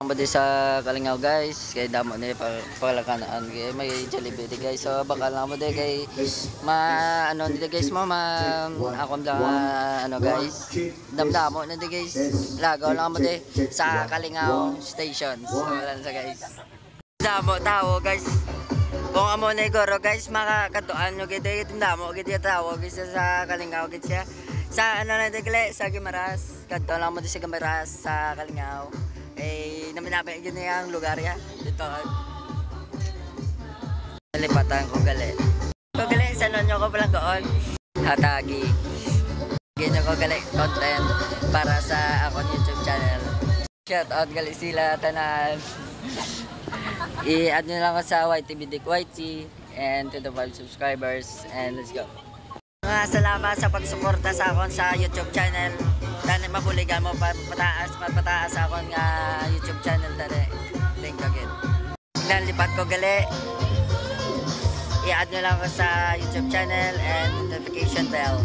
Mo di sa Kalingaw guys, kay damo ni palakanaan kay may Jollibee di guys. So baka lang mo di kay ano di guys mo akong lang ano guys. Damdamo na di guys. Lagaw lang mo di sa Kalingaw station. So wala sa guys. Damo tao guys. Kung amo na igoro guys makakatuan nyo gid damo gid tao guys sa Kalingaw gid siya. Sa ano na di sa Gimaras. Kadto lang mo di sa Gimaras sa Kalingaw. Naminapin yun na yung lugar ya dito. Nalipatan ko gali. Sa nonyo ko palang doon. Hatagi. Ganyan ko gali content para sa akong YouTube channel. Shout out gali sila tanan. I-add nyo lang ko sa YTV Dick YT and to the 5 subscribers and let's go. Salamat sa pagsuporta sa akon sa YouTube channel. Dani mabuligan mo mapataas akon nga YouTube channel dali. Thank you again. Nalipat ko gali. I-add nyo lang ko sa YouTube channel and notification bell.